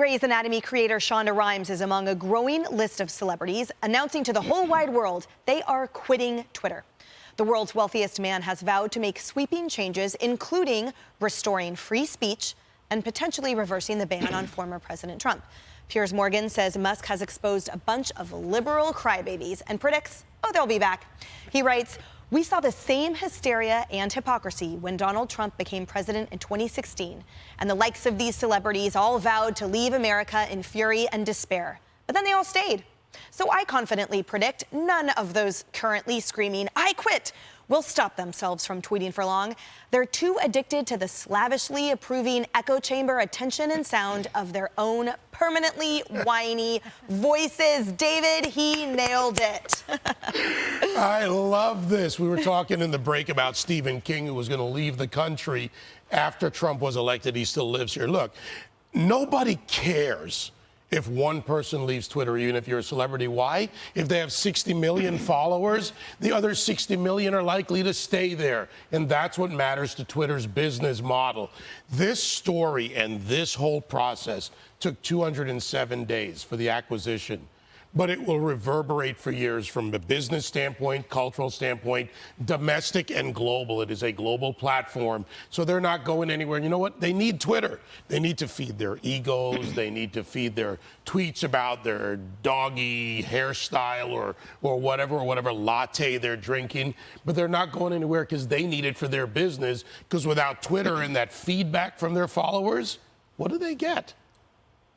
Grey's Anatomy creator Shonda Rhimes is among a growing list of celebrities announcing to the whole wide world they are quitting Twitter. The world's wealthiest man has vowed to make sweeping changes, including restoring free speech and potentially reversing the ban on former President Trump. Piers Morgan says Musk has exposed a bunch of liberal crybabies and predicts, they'll be back. He writes, "We saw the same hysteria and hypocrisy when Donald Trump became president in 2016, and the likes of these celebrities all vowed to leave America in fury and despair. But then they all stayed. So I confidently predict none of those currently screaming, 'I quit,' will stop themselves from tweeting for long. They're too addicted to the slavishly approving echo chamber attention and sound of their own permanently whiny voices." David, he nailed it. I love this. We were talking in the break about Stephen King, who was going to leave the country after Trump was elected. He still lives here. Look, nobody cares if one person leaves Twitter, even if you're a celebrity. Why? If they have 60 million followers, the other 60 million are likely to stay there. And that's what matters to Twitter's business model. This story and this whole process took 207 days for the acquisition. But it will reverberate for years from a business standpoint, cultural standpoint, domestic and global. It is a global platform, so they're not going anywhere. And you know what? They need Twitter. They need to feed their egos. They need to feed their tweets about their doggy hairstyle or whatever latte they're drinking. But they're not going anywhere because they need it for their business, because without Twitter and that feedback from their followers, what do they get?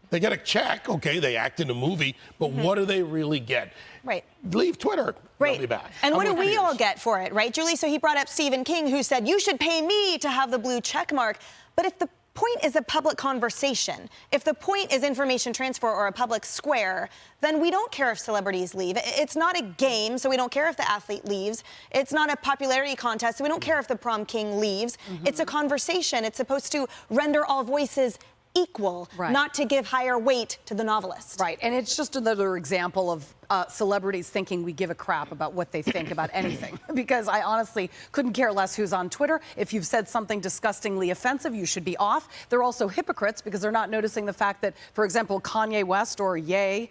They get a check, okay, they act in a movie, but what do they really get? Right. Leave Twitter. Right. They'll be back. And what do we all get for it, right, Julie? So he brought up Stephen King, who said, "You should pay me to have the blue check mark." But if the point is a public conversation, if the point is information transfer or a public square, then we don't care if celebrities leave. It's not a game, so we don't care if the athlete leaves. It's not a popularity contest, so we don't care if the prom king leaves. It's a conversation. It's supposed to render all voices equal, not to give higher weight to the novelist. Right, and it's just another example of celebrities thinking we give a crap about what they think about anything. Because I honestly couldn't care less who's on Twitter. If you've said something disgustingly offensive, you should be off. They're also hypocrites because they're not noticing the fact that, for example, Kanye West, or Ye,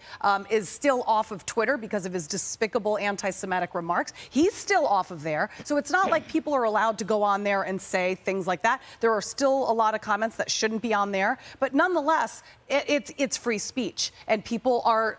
is still off of Twitter because of his despicable anti-Semitic remarks. He's still off of there. So it's not like people are allowed to go on there and say things like that. There are still a lot of comments that shouldn't be on there. But nonetheless, it's free speech, and people are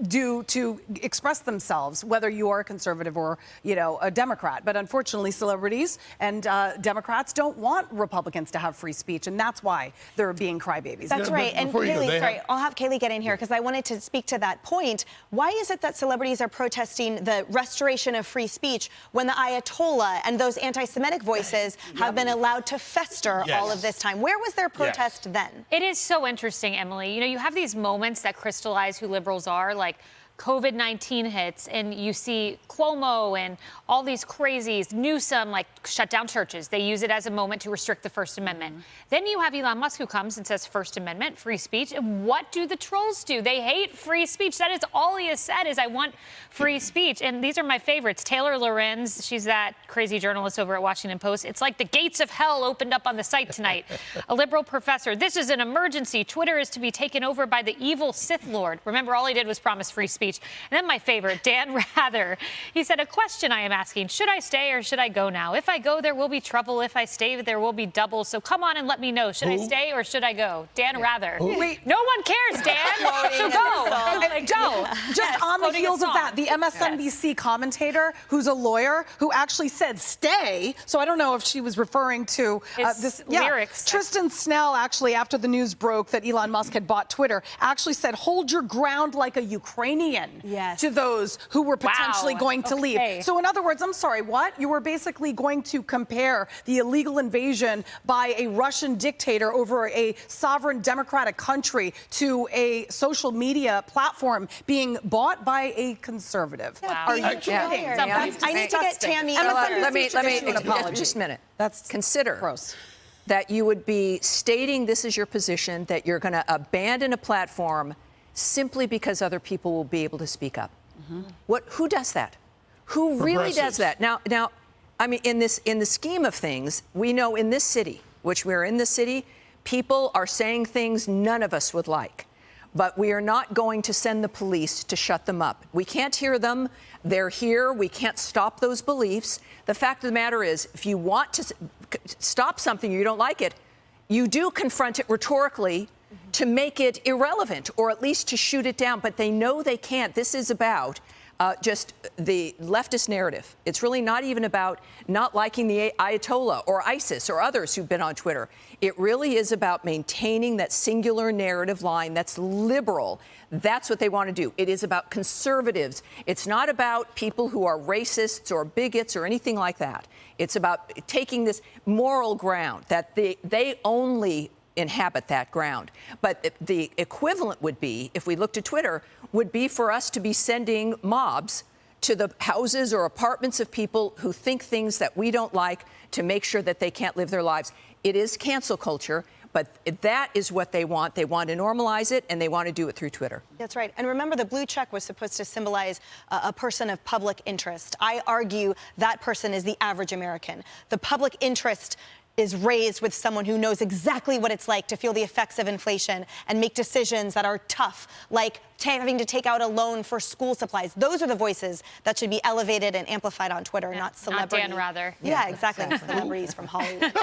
due to express themselves, whether you are a conservative or, a Democrat. But unfortunately, celebrities and Democrats don't want Republicans to have free speech, and that's why they're being crybabies. That's right. And Kayleigh, I'll have Kayleigh get in here because I wanted to speak to that point. Why is it that celebrities are protesting the restoration of free speech when the Ayatollah and those anti-Semitic voices have been allowed to fester all of this time? Where was their protest then? It is so interesting, Emily. You have these moments that crystallize who liberals are, like COVID-19 hits and you see Cuomo and all these crazies, Newsom, shut down churches. They use it as a moment to restrict the First Amendment. Then you have Elon Musk, who comes and says First Amendment, free speech. And what do the trolls do? They hate free speech. That is all he has said, is I want free speech. And these are my favorites. Taylor Lorenz, she's that crazy journalist over at Washington Post. It's like the gates of hell opened up on the site tonight. A liberal professor. This is an emergency. Twitter is to be taken over by the evil Sith Lord. Remember, all he did was promise free speech. And then my favorite, Dan Rather. He said, "A question I am asking, should I stay or should I go now? If I go, there will be trouble. If I stay, there will be double. So come on and let me know. Should I stay or should I go?" Dan Rather. Wait. No one cares, Dan. So go. Just on the heels of that, the MSNBC commentator, who's a lawyer, who actually said stay. So I don't know if she was referring to this. Lyrics. Tristan Snell, actually, after the news broke that Elon Musk had bought Twitter, actually said, "Hold your ground like a Ukrainian." To those who were potentially going to leave. So in other words, I'm sorry, what? You were basically going to compare the illegal invasion by a Russian dictator over a sovereign democratic country to a social media platform being bought by a conservative. Are you kidding? I need to get Tammy. Let me just a minute. Consider that you would be stating this is your position, that you're going to abandon a platform simply because other people will be able to speak up. Who does that? Who really does that? Now, I mean, in the scheme of things, we know in this city, which we're in the city, people are saying things none of us would like. but we are not going to send the police to shut them up. We can't hear them. They're here. We can't stop those beliefs. The fact of the matter is, if you want to stop something, you don't like it, you do confront it rhetorically to make it irrelevant, or at least to shoot it down. But they know they can't. This is about just the leftist narrative. It's really not even about not liking the Ayatollah or ISIS or others who've been on Twitter. It really is about maintaining that singular narrative line that's liberal. That's what they want to do. It is about conservatives. It's not about people who are racists or bigots or anything like that. It's about taking this moral ground that they only inhabit that ground. But the equivalent would be, if we looked at Twitter, would be for us to be sending mobs to the houses or apartments of people who think things that we don't like to make sure that they can't live their lives. It is cancel culture, but that is what they want. They want to normalize it, and they want to do it through Twitter. That's right. And remember, the blue check was supposed to symbolize a person of public interest. I argue that person is the average American. The public interest is raised with someone who knows exactly what it's like to feel the effects of inflation and make decisions that are tough, like having to take out a loan for school supplies. Those are the voices that should be elevated and amplified on Twitter, not celebrities. Not Dan Rather. Yeah, exactly. Celebrities from Hollywood.